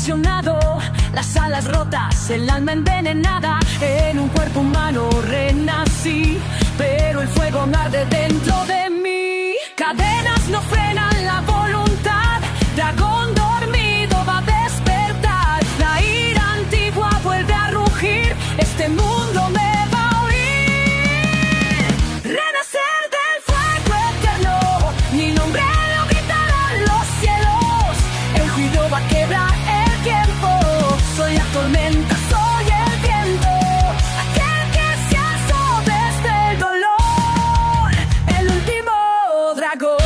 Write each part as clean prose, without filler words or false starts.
convulsionado, las alas rotas, el alma envenenada. En un cuerpo humano renací, pero el fuego arde dentro de mí. Cadenas no frenan la voluntad, dragón dormido va a despertar. La ira antigua vuelve a rugir, este mundo me va a oír. Renacer del fuego eterno, mi nombre lo gritarán los cielos. El juicio va a quebrar el tiempo, soy la tormenta, soy el viento. Aquel que se alzó desde el dolor, el último dragón.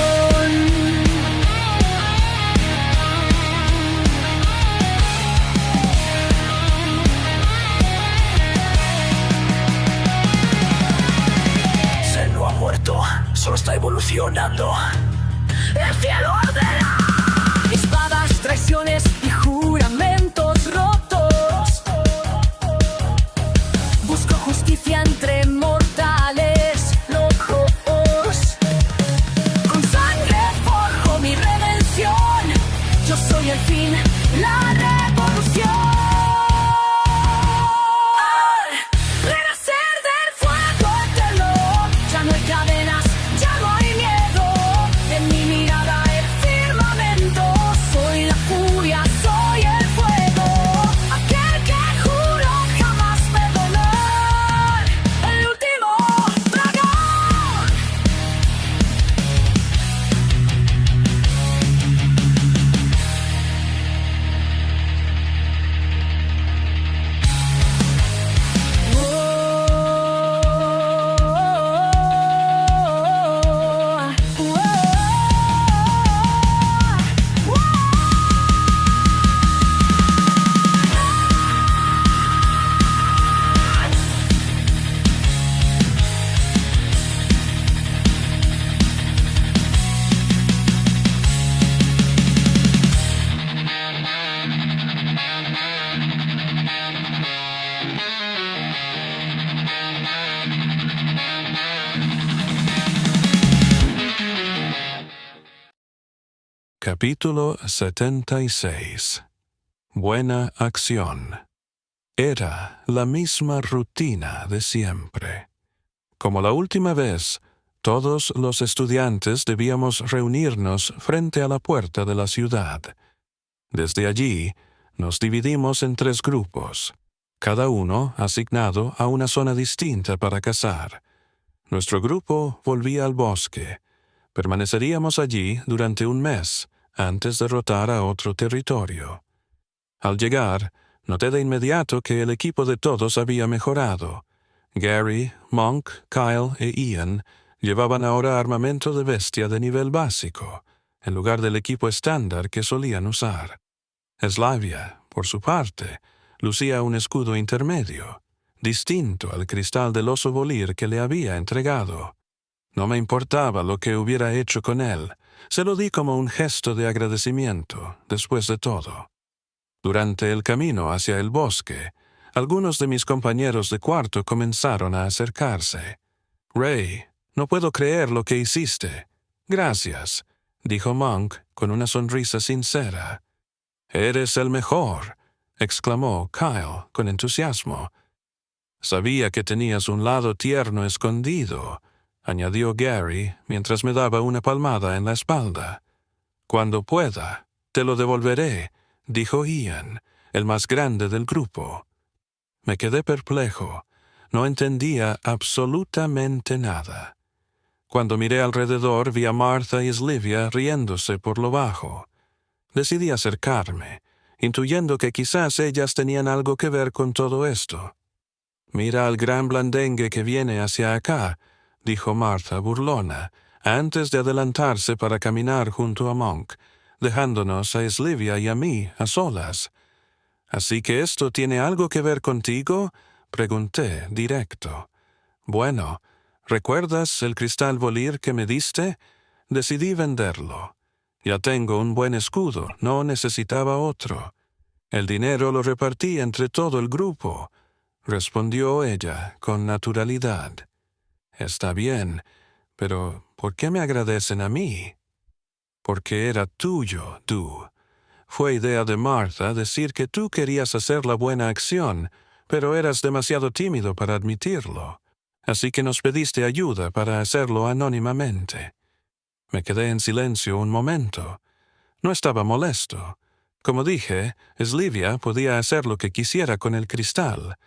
Se no ha muerto, solo está evolucionando. El cielo arderá. Espadas, traiciones y juramentos rotos. Busco justicia entre mortales locos. Con sangre forjo mi redención. Yo soy el fin, la revolución. Renacer del fuego eterno. Ya no hay cadenas, ya no hay miedo. En mi mirada el firmamento. Soy la furia, soy el fuego. Aquel que juro jamás perdonar. El último dragón. Capítulo 76. Buena acción. Era la misma rutina de siempre. Como la última vez, todos los estudiantes debíamos reunirnos frente a la puerta de la ciudad. Desde allí, nos dividimos en 3 grupos, cada uno asignado a una zona distinta para cazar. Nuestro grupo volvía al bosque. Permaneceríamos allí durante un mes, antes de rotar a otro territorio. Al llegar, noté de inmediato que el equipo de todos había mejorado. Gary, Monk, Kyle e Ian llevaban ahora armamento de bestia de nivel básico, en lugar del equipo estándar que solían usar. Slavia, por su parte, lucía un escudo intermedio, distinto al cristal del oso Volir que le había entregado. No me importaba lo que hubiera hecho con él, se lo di como un gesto de agradecimiento, después de todo. Durante el camino hacia el bosque, algunos de mis compañeros de cuarto comenzaron a acercarse. «Ray, no puedo creer lo que hiciste». «Gracias», dijo Monk con una sonrisa sincera. «Eres el mejor», exclamó Kyle con entusiasmo. «Sabía que tenías un lado tierno escondido», añadió Gary mientras me daba una palmada en la espalda. «Cuando pueda, te lo devolveré», dijo Ian, el más grande del grupo. Me quedé perplejo. No entendía absolutamente nada. Cuando miré alrededor vi a Martha y Slivia riéndose por lo bajo. Decidí acercarme, intuyendo que quizás ellas tenían algo que ver con todo esto. «Mira al gran blandengue que viene hacia acá», dijo Martha burlona, antes de adelantarse para caminar junto a Monk, dejándonos a Slivia y a mí a solas. «¿Así que esto tiene algo que ver contigo?», pregunté, directo. «Bueno, ¿recuerdas el cristal Volir que me diste? Decidí venderlo. Ya tengo un buen escudo, no necesitaba otro. El dinero lo repartí entre todo el grupo», respondió ella con naturalidad. «Está bien, pero ¿por qué me agradecen a mí?» «Porque era tuyo, Du. Fue idea de Martha decir que tú querías hacer la buena acción, pero eras demasiado tímido para admitirlo. Así que nos pediste ayuda para hacerlo anónimamente. Me quedé en silencio un momento. No estaba molesto. Como dije, Slivia podía hacer lo que quisiera con el cristal,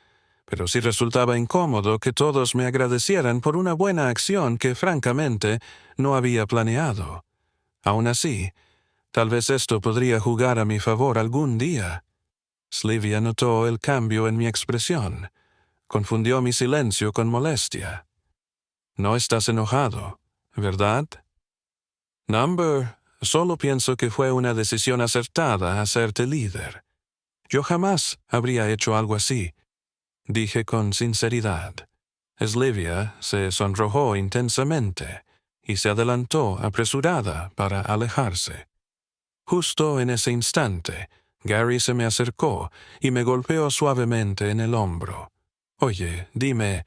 pero sí resultaba incómodo que todos me agradecieran por una buena acción que francamente no había planeado. Aún así, tal vez esto podría jugar a mi favor algún día. Slivia notó el cambio en mi expresión. Confundió mi silencio con molestia. No estás enojado, ¿verdad? Number, solo pienso que fue una decisión acertada hacerte líder. Yo jamás habría hecho algo así, dije con sinceridad. Slivia se sonrojó intensamente y se adelantó apresurada para alejarse. Justo en ese instante, Gary se me acercó y me golpeó suavemente en el hombro. Oye, dime,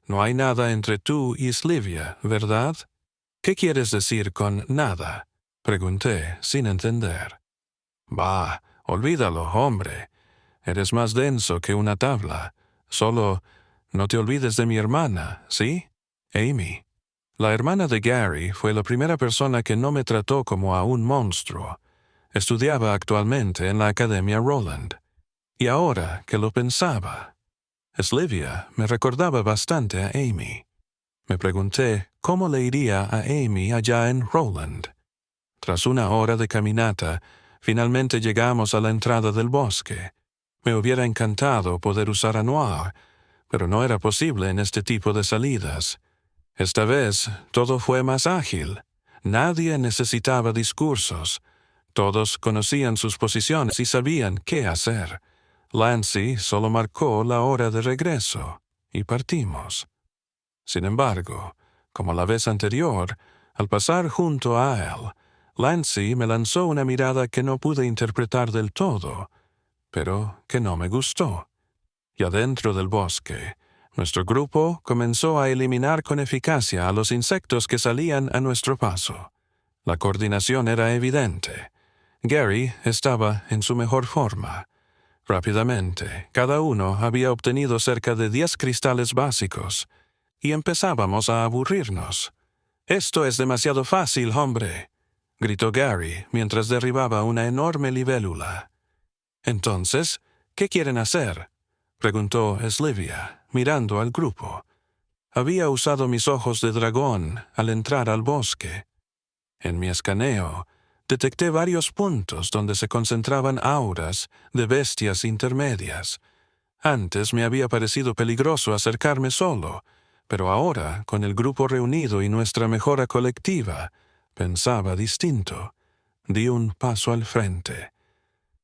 no hay nada entre tú y Slivia, ¿verdad? ¿Qué quieres decir con nada? Pregunté, sin entender. Bah, olvídalo, hombre. Eres más denso que una tabla. Solo no te olvides de mi hermana, ¿sí? Amy. La hermana de Gary fue la primera persona que no me trató como a un monstruo. Estudiaba actualmente en la Academia Roland. Y ahora que lo pensaba, Slivia me recordaba bastante a Amy. Me pregunté cómo le iría a Amy allá en Roland. Tras una hora de caminata, finalmente llegamos a la entrada del bosque. Me hubiera encantado poder usar a Noir, pero no era posible en este tipo de salidas. Esta vez todo fue más ágil. Nadie necesitaba discursos. Todos conocían sus posiciones y sabían qué hacer. Lancy solo marcó la hora de regreso, y partimos. Sin embargo, como la vez anterior, al pasar junto a él, Lancy me lanzó una mirada que no pude interpretar del todo, pero que no me gustó. Y adentro del bosque, nuestro grupo comenzó a eliminar con eficacia a los insectos que salían a nuestro paso. La coordinación era evidente. Gary estaba en su mejor forma. Rápidamente, cada uno había obtenido cerca de 10 cristales básicos, y empezábamos a aburrirnos. «Esto es demasiado fácil, hombre», gritó Gary mientras derribaba una enorme libélula. «Entonces, ¿qué quieren hacer?», preguntó Slivia, mirando al grupo. Había usado mis ojos de dragón al entrar al bosque. En mi escaneo, detecté varios puntos donde se concentraban auras de bestias intermedias. Antes me había parecido peligroso acercarme solo, pero ahora, con el grupo reunido y nuestra mejora colectiva, pensaba distinto. Di un paso al frente.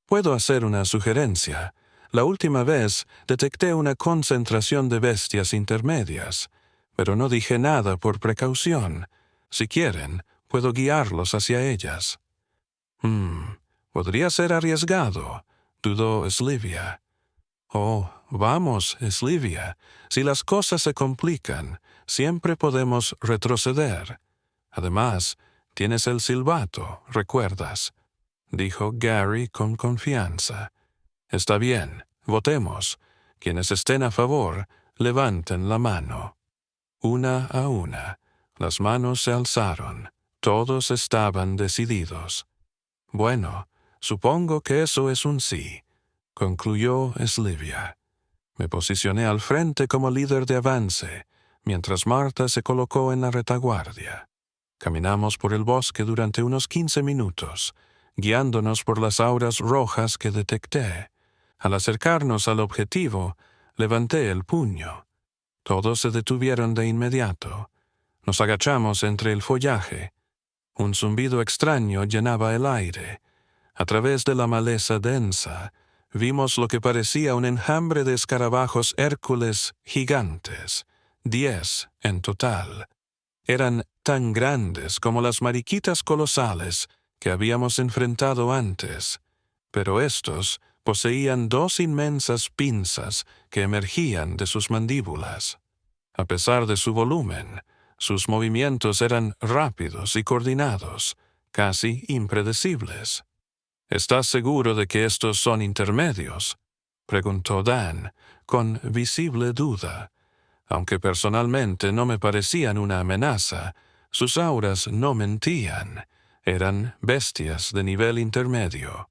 «Puedo hacer una sugerencia. La última vez detecté una concentración de bestias intermedias, pero no dije nada por precaución. Si quieren, puedo guiarlos hacia ellas». Podría ser arriesgado, dudó Slivia. «Oh, vamos, Slivia. Si las cosas se complican, siempre podemos retroceder. Además, tienes el silbato, ¿recuerdas?», dijo Gary con confianza. «Está bien, votemos. Quienes estén a favor, levanten la mano». Una a una, las manos se alzaron. Todos estaban decididos. «Bueno, supongo que eso es un sí», concluyó Slivia. Me posicioné al frente como líder de avance, mientras Martha se colocó en la retaguardia. Caminamos por el bosque durante unos 15 minutos, guiándonos por las auras rojas que detecté. Al acercarnos al objetivo, levanté el puño. Todos se detuvieron de inmediato. Nos agachamos entre el follaje. Un zumbido extraño llenaba el aire. A través de la maleza densa, vimos lo que parecía un enjambre de escarabajos Hércules gigantes, 10 en total. Eran tan grandes como las mariquitas colosales que habíamos enfrentado antes, pero estos poseían 2 inmensas pinzas que emergían de sus mandíbulas. A pesar de su volumen, sus movimientos eran rápidos y coordinados, casi impredecibles. ¿Estás seguro de que estos son intermedios?, preguntó Dan, con visible duda. Aunque personalmente no me parecían una amenaza, sus auras no mentían. Eran bestias de nivel intermedio.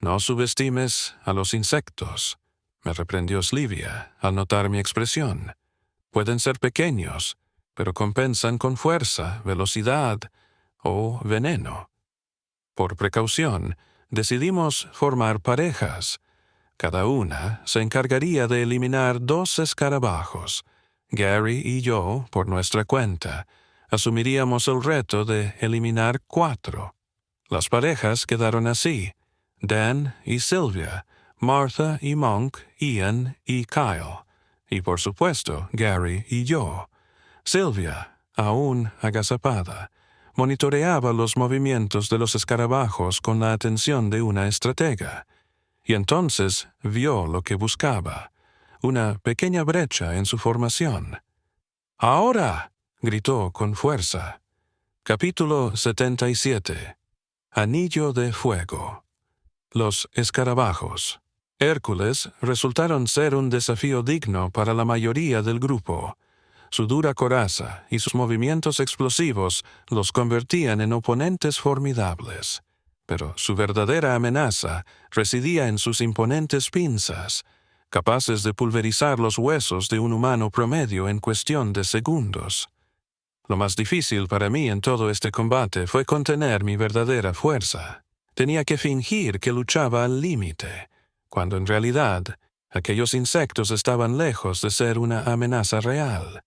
«No subestimes a los insectos», me reprendió Slivia al notar mi expresión. «Pueden ser pequeños, pero compensan con fuerza, velocidad o veneno». Por precaución, decidimos formar parejas. Cada una se encargaría de eliminar 2 escarabajos. Gary y yo, por nuestra cuenta, asumiríamos el reto de eliminar 4. Las parejas quedaron así: Dan y Sylvia, Martha y Monk, Ian y Kyle, y por supuesto Gary y yo. Sylvia, aún agazapada, monitoreaba los movimientos de los escarabajos con la atención de una estratega, y entonces vio lo que buscaba: una pequeña brecha en su formación. «¡Ahora!», gritó con fuerza. Capítulo 77. Anillo de fuego. Los escarabajos. Hércules resultaron ser un desafío digno para la mayoría del grupo. Su dura coraza y sus movimientos explosivos los convertían en oponentes formidables. Pero su verdadera amenaza residía en sus imponentes pinzas, capaces de pulverizar los huesos de un humano promedio en cuestión de segundos. Lo más difícil para mí en todo este combate fue contener mi verdadera fuerza. Tenía que fingir que luchaba al límite, cuando en realidad aquellos insectos estaban lejos de ser una amenaza real.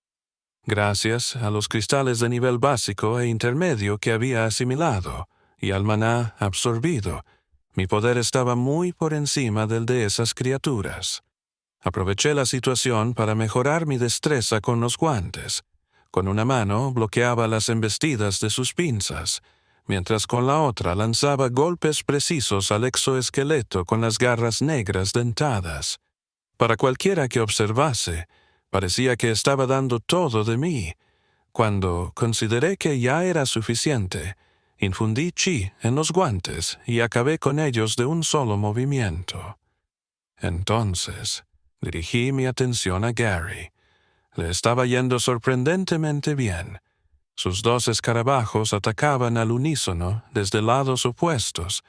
Gracias a los cristales de nivel básico e intermedio que había asimilado y al maná absorbido, mi poder estaba muy por encima del de esas criaturas. Aproveché la situación para mejorar mi destreza con los guantes. Con una mano bloqueaba las embestidas de sus pinzas, mientras con la otra lanzaba golpes precisos al exoesqueleto con las garras negras dentadas. Para cualquiera que observase, parecía que estaba dando todo de mí. Cuando consideré que ya era suficiente, infundí chi en los guantes y acabé con ellos de un solo movimiento. Entonces, dirigí mi atención a Gary. Le estaba yendo sorprendentemente bien. Sus 2 escarabajos atacaban al unísono desde lados opuestos,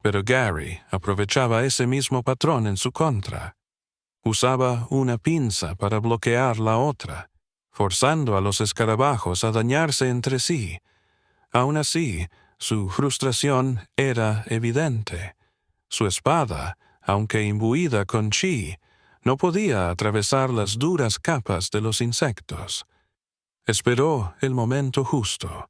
pero Gary aprovechaba ese mismo patrón en su contra. Usaba una pinza para bloquear la otra, forzando a los escarabajos a dañarse entre sí. Aún así, su frustración era evidente. Su espada, aunque imbuida con chi, no podía atravesar las duras capas de los insectos. Esperó el momento justo.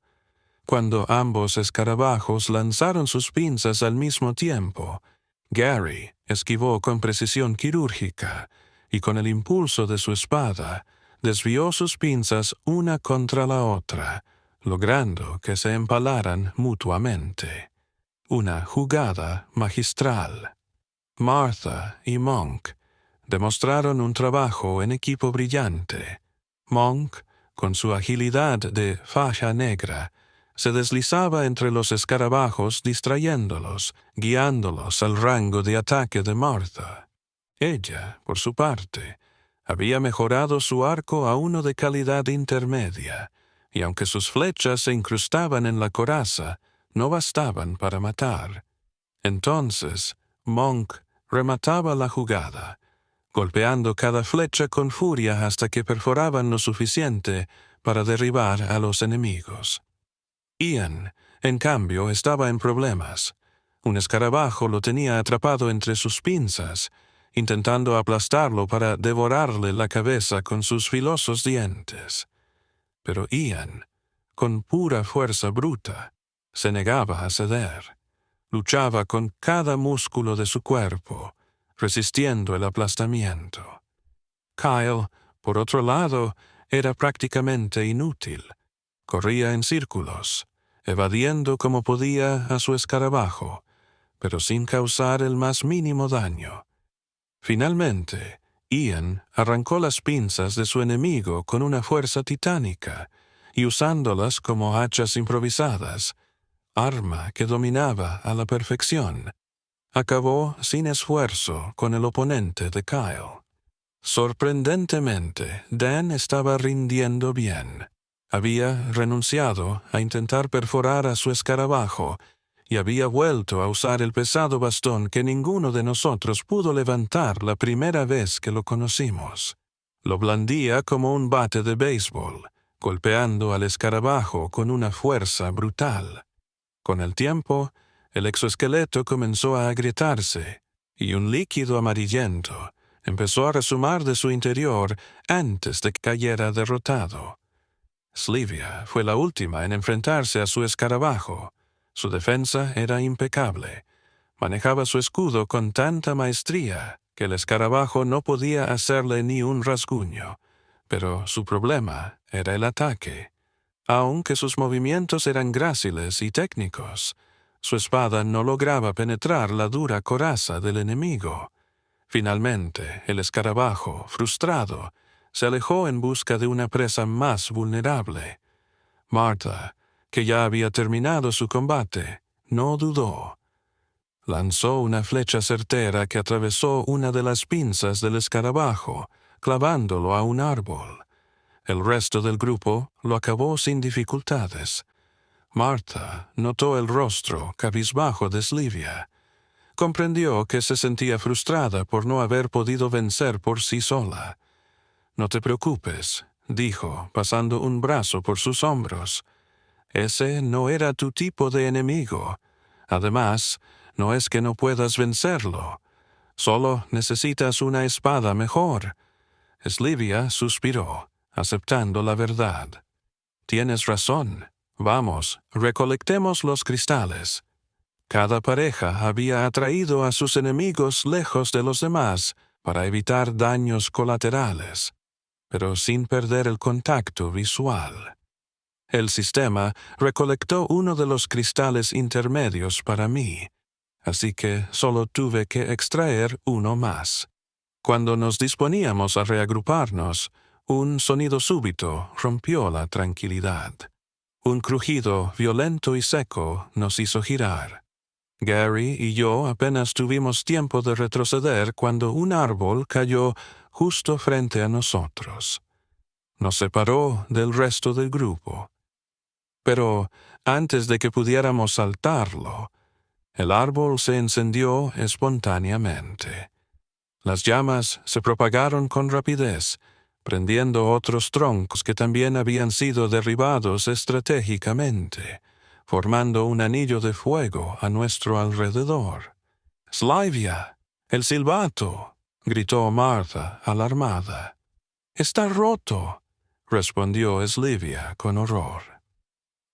Cuando ambos escarabajos lanzaron sus pinzas al mismo tiempo, Gary esquivó con precisión quirúrgica y con el impulso de su espada desvió sus pinzas una contra la otra, logrando que se empalaran mutuamente. Una jugada magistral. Martha y Monk demostraron un trabajo en equipo brillante. Monk, con su agilidad de faja negra, se deslizaba entre los escarabajos distrayéndolos, guiándolos al rango de ataque de Martha. Ella, por su parte, había mejorado su arco a uno de calidad intermedia, y aunque sus flechas se incrustaban en la coraza, no bastaban para matar. Entonces, Monk remataba la jugada, golpeando cada flecha con furia hasta que perforaban lo suficiente para derribar a los enemigos. Ian, en cambio, estaba en problemas. Un escarabajo lo tenía atrapado entre sus pinzas, intentando aplastarlo para devorarle la cabeza con sus filosos dientes. Pero Ian, con pura fuerza bruta, se negaba a ceder. Luchaba con cada músculo de su cuerpo, resistiendo el aplastamiento. Kyle, por otro lado, era prácticamente inútil. Corría en círculos, evadiendo como podía a su escarabajo, pero sin causar el más mínimo daño. Finalmente, Ian arrancó las pinzas de su enemigo con una fuerza titánica y usándolas como hachas improvisadas, arma que dominaba a la perfección, acabó sin esfuerzo con el oponente de Kyle. Sorprendentemente, Dan estaba rindiendo bien. Había renunciado a intentar perforar a su escarabajo y había vuelto a usar el pesado bastón que ninguno de nosotros pudo levantar la primera vez que lo conocimos. Lo blandía como un bate de béisbol, golpeando al escarabajo con una fuerza brutal. Con el tiempo, el exoesqueleto comenzó a agrietarse, y un líquido amarillento empezó a resumar de su interior antes de que cayera derrotado. Slivia fue la última en enfrentarse a su escarabajo. Su defensa era impecable. Manejaba su escudo con tanta maestría que el escarabajo no podía hacerle ni un rasguño, pero su problema era el ataque. Aunque sus movimientos eran gráciles y técnicos, su espada no lograba penetrar la dura coraza del enemigo. Finalmente, el escarabajo, frustrado, se alejó en busca de una presa más vulnerable. Martha, que ya había terminado su combate, no dudó. Lanzó una flecha certera que atravesó una de las pinzas del escarabajo, clavándolo a un árbol. El resto del grupo lo acabó sin dificultades. Martha notó el rostro cabizbajo de Slivia. Comprendió que se sentía frustrada por no haber podido vencer por sí sola. «No te preocupes», dijo, pasando un brazo por sus hombros. «Ese no era tu tipo de enemigo. Además, no es que no puedas vencerlo. Solo necesitas una espada mejor». Slivia suspiró, aceptando la verdad. «Tienes razón. Vamos, recolectemos los cristales». Cada pareja había atraído a sus enemigos lejos de los demás para evitar daños colaterales, pero sin perder el contacto visual. El sistema recolectó uno de los cristales intermedios para mí, así que solo tuve que extraer uno más. Cuando nos disponíamos a reagruparnos, un sonido súbito rompió la tranquilidad. Un crujido violento y seco nos hizo girar. Gary y yo apenas tuvimos tiempo de retroceder cuando un árbol cayó justo frente a nosotros. Nos separó del resto del grupo. Pero antes de que pudiéramos saltarlo, el árbol se encendió espontáneamente. Las llamas se propagaron con rapidez, prendiendo otros troncos que también habían sido derribados estratégicamente, formando un anillo de fuego a nuestro alrededor. «Slivia, el silbato», gritó Martha, alarmada. «Está roto», respondió Slivia con horror.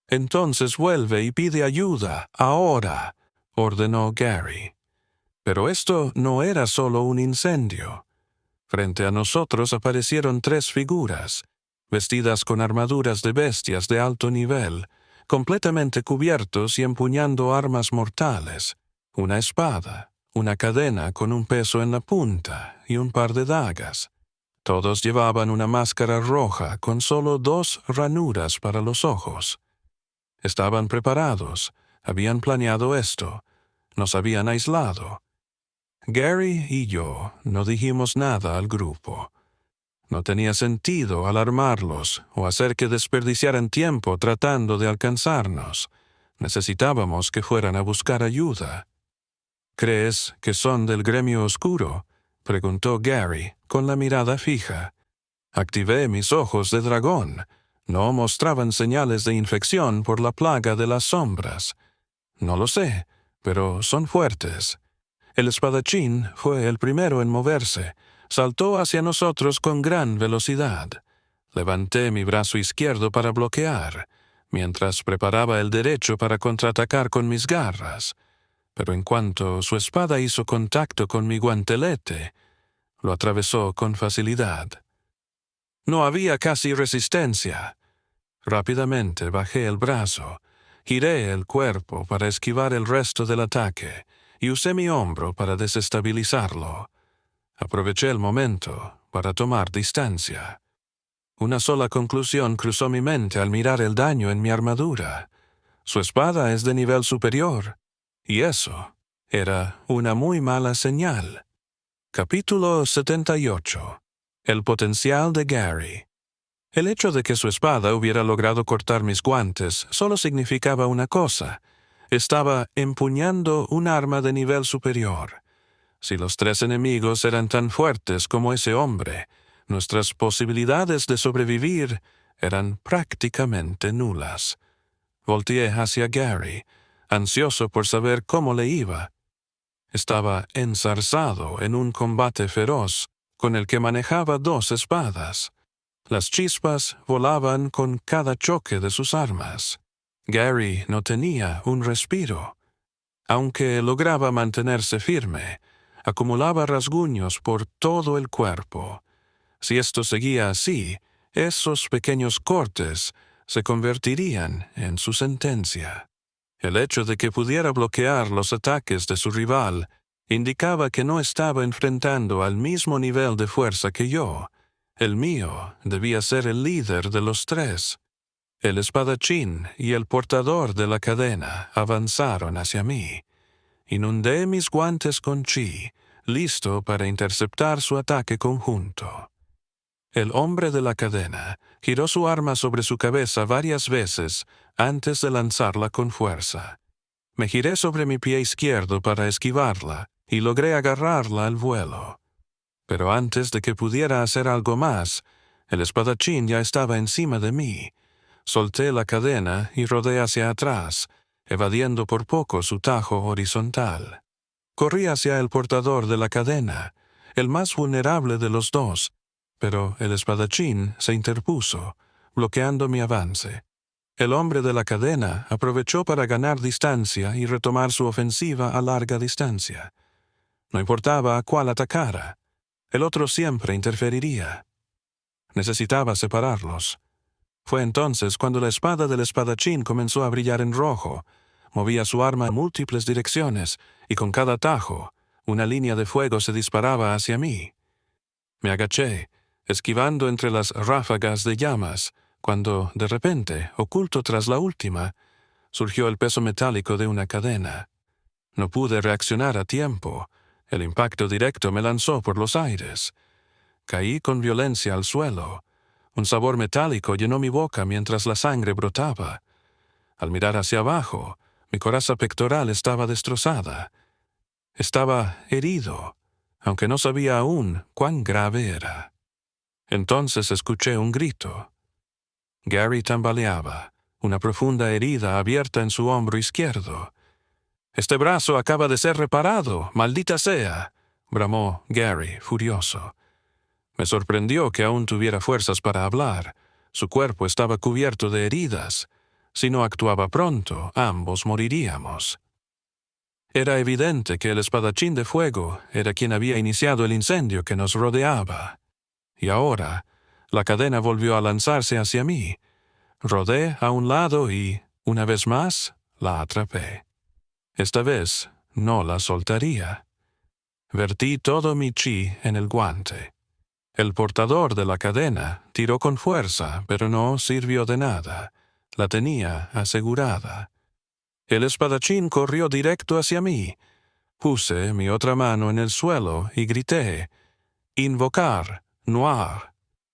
«Entonces vuelve y pide ayuda, ahora», ordenó Gary. Pero esto no era solo un incendio. Frente a nosotros aparecieron 3 figuras, vestidas con armaduras de bestias de alto nivel, completamente cubiertos y empuñando armas mortales, una espada, una cadena con un peso en la punta y un par de dagas. Todos llevaban una máscara roja con solo 2 ranuras para los ojos. Estaban preparados, habían planeado esto, nos habían aislado. Gary y yo no dijimos nada al grupo. No tenía sentido alarmarlos o hacer que desperdiciaran tiempo tratando de alcanzarnos. Necesitábamos que fueran a buscar ayuda. «¿Crees que son del gremio oscuro?», preguntó Gary, con la mirada fija. Activé mis ojos de dragón. No mostraban señales de infección por la plaga de las sombras. No lo sé, pero son fuertes. El espadachín fue el primero en moverse. Saltó hacia nosotros con gran velocidad. Levanté mi brazo izquierdo para bloquear, mientras preparaba el derecho para contraatacar con mis garras. Pero en cuanto su espada hizo contacto con mi guantelete, lo atravesó con facilidad. No había casi resistencia. Rápidamente bajé el brazo, giré el cuerpo para esquivar el resto del ataque y usé mi hombro para desestabilizarlo. Aproveché el momento para tomar distancia. Una sola conclusión cruzó mi mente al mirar el daño en mi armadura. Su espada es de nivel superior, y eso Era una muy mala señal. Capítulo 78. El potencial de Gary. El hecho de que su espada hubiera logrado cortar mis guantes solo significaba una cosa. Estaba empuñando un arma de nivel superior. Si los 3 enemigos eran tan fuertes como ese hombre, nuestras posibilidades de sobrevivir eran prácticamente nulas. Volteé hacia Gary, ansioso por saber cómo le iba. Estaba enzarzado en un combate feroz, con el que manejaba 2 espadas. Las chispas volaban con cada choque de sus armas. Gary no tenía un respiro. Aunque lograba mantenerse firme, acumulaba rasguños por todo el cuerpo. Si esto seguía así, esos pequeños cortes se convertirían en su sentencia. El hecho de que pudiera bloquear los ataques de su rival indicaba que no estaba enfrentando al mismo nivel de fuerza que yo. El mío debía ser el líder de los 3. El espadachín y el portador de la cadena avanzaron hacia mí. Inundé mis guantes con chi, listo para interceptar su ataque conjunto. El hombre de la cadena giró su arma sobre su cabeza varias veces antes de lanzarla con fuerza. Me giré sobre mi pie izquierdo para esquivarla y logré agarrarla al vuelo. Pero antes de que pudiera hacer algo más, el espadachín ya estaba encima de mí. Solté la cadena y rodé hacia atrás, evadiendo por poco su tajo horizontal. Corrí hacia el portador de la cadena, el más vulnerable de los 2, pero el espadachín se interpuso, bloqueando mi avance. El hombre de la cadena aprovechó para ganar distancia y retomar su ofensiva a larga distancia. No importaba a cuál atacara, el otro siempre interferiría. Necesitaba separarlos. Fue entonces cuando la espada del espadachín comenzó a brillar en rojo. Movía su arma en múltiples direcciones, y con cada tajo, una línea de fuego se disparaba hacia mí. Me agaché, esquivando entre las ráfagas de llamas, cuando, de repente, oculto tras la última, surgió el peso metálico de una cadena. No pude reaccionar a tiempo. El impacto directo me lanzó por los aires. Caí con violencia al suelo. Un sabor metálico llenó mi boca mientras la sangre brotaba. Al mirar hacia abajo, mi coraza pectoral estaba destrozada. Estaba herido, aunque no sabía aún cuán grave era. Entonces escuché un grito. Gary tambaleaba, una profunda herida abierta en su hombro izquierdo. «Este brazo acaba de ser reparado, maldita sea», bramó Gary, furioso. Me sorprendió que aún tuviera fuerzas para hablar. Su cuerpo estaba cubierto de heridas. Si no actuaba pronto, ambos moriríamos. Era evidente que el espadachín de fuego era quien había iniciado el incendio que nos rodeaba. Y ahora, la cadena volvió a lanzarse hacia mí. Rodé a un lado y, una vez más, la atrapé. Esta vez, no la soltaría. Vertí todo mi chi en el guante. El portador de la cadena tiró con fuerza, pero no sirvió de nada. La tenía asegurada. El espadachín corrió directo hacia mí. Puse mi otra mano en el suelo y grité, «Invocar, Noir».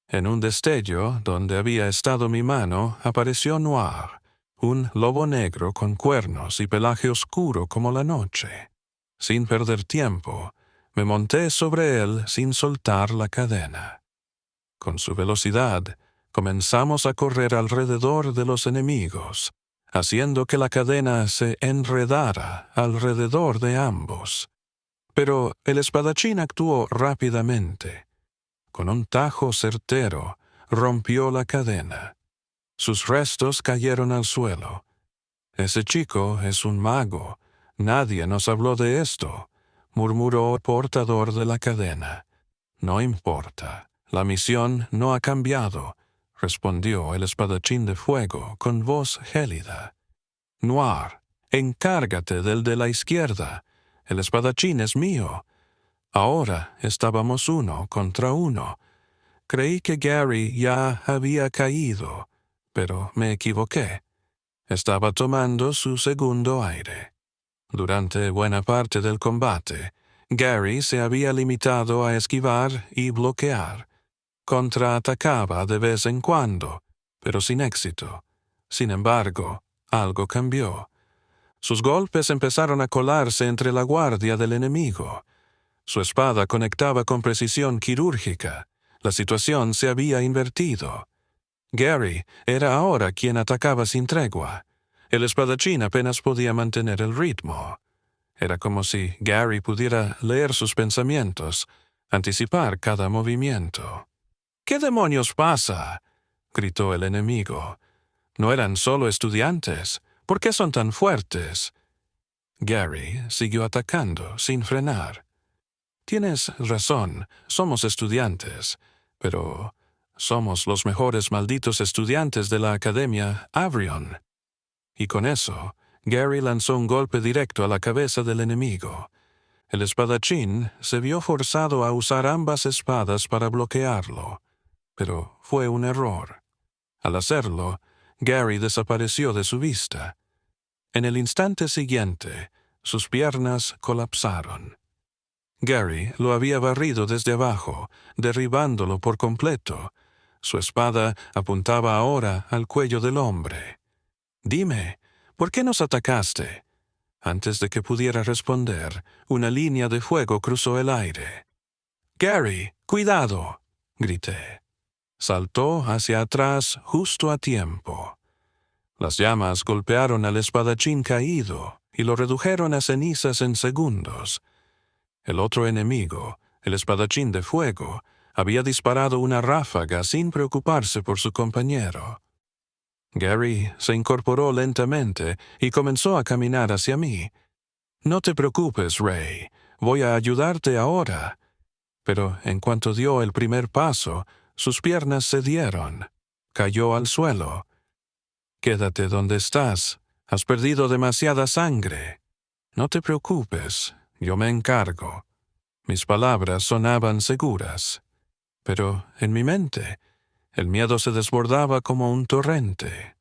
En un destello donde había estado mi mano apareció Noir, un lobo negro con cuernos y pelaje oscuro como la noche. Sin perder tiempo, me monté sobre él sin soltar la cadena. Con su velocidad, comenzamos a correr alrededor de los enemigos, haciendo que la cadena se enredara alrededor de ambos. Pero el espadachín actuó rápidamente. Con un tajo certero, rompió la cadena. Sus restos cayeron al suelo. «Ese chico es un mago. Nadie nos habló de esto», murmuró el portador de la cadena. «No importa. La misión no ha cambiado», respondió el espadachín de fuego con voz gélida. «Noir, encárgate del de la izquierda. El espadachín es mío». Ahora estábamos 1 contra 1. Creí que Gary ya había caído, pero me equivoqué. Estaba tomando su segundo aire. Durante buena parte del combate, Gary se había limitado a esquivar y bloquear. Contraatacaba de vez en cuando, pero sin éxito. Sin embargo, algo cambió. Sus golpes empezaron a colarse entre la guardia del enemigo. Su espada conectaba con precisión quirúrgica. La situación se había invertido. Gary era ahora quien atacaba sin tregua. El espadachín apenas podía mantener el ritmo. Era como si Gary pudiera leer sus pensamientos, anticipar cada movimiento. «¿Qué demonios pasa?», gritó el enemigo. «No eran solo estudiantes. ¿Por qué son tan fuertes?». Gary siguió atacando sin frenar. «Tienes razón, somos estudiantes, pero somos los mejores malditos estudiantes de la Academia Avrion». Y con eso, Gary lanzó un golpe directo a la cabeza del enemigo. El espadachín se vio forzado a usar ambas espadas para bloquearlo, pero fue un error. Al hacerlo, Gary desapareció de su vista. En el instante siguiente, sus piernas colapsaron. Gary lo había barrido desde abajo, derribándolo por completo. Su espada apuntaba ahora al cuello del hombre. «Dime, ¿por qué nos atacaste?». Antes de que pudiera responder, una línea de fuego cruzó el aire. «Gary, cuidado», grité. Saltó hacia atrás justo a tiempo. Las llamas golpearon al espadachín caído y lo redujeron a cenizas en segundos. El otro enemigo, el espadachín de fuego, había disparado una ráfaga sin preocuparse por su compañero. Gary se incorporó lentamente y comenzó a caminar hacia mí. «No te preocupes, Ray, voy a ayudarte ahora». Pero en cuanto dio el primer paso, sus piernas cedieron. Cayó al suelo. «Quédate donde estás. Has perdido demasiada sangre». «No te preocupes, yo me encargo». Mis palabras sonaban seguras. Pero en mi mente, el miedo se desbordaba como un torrente.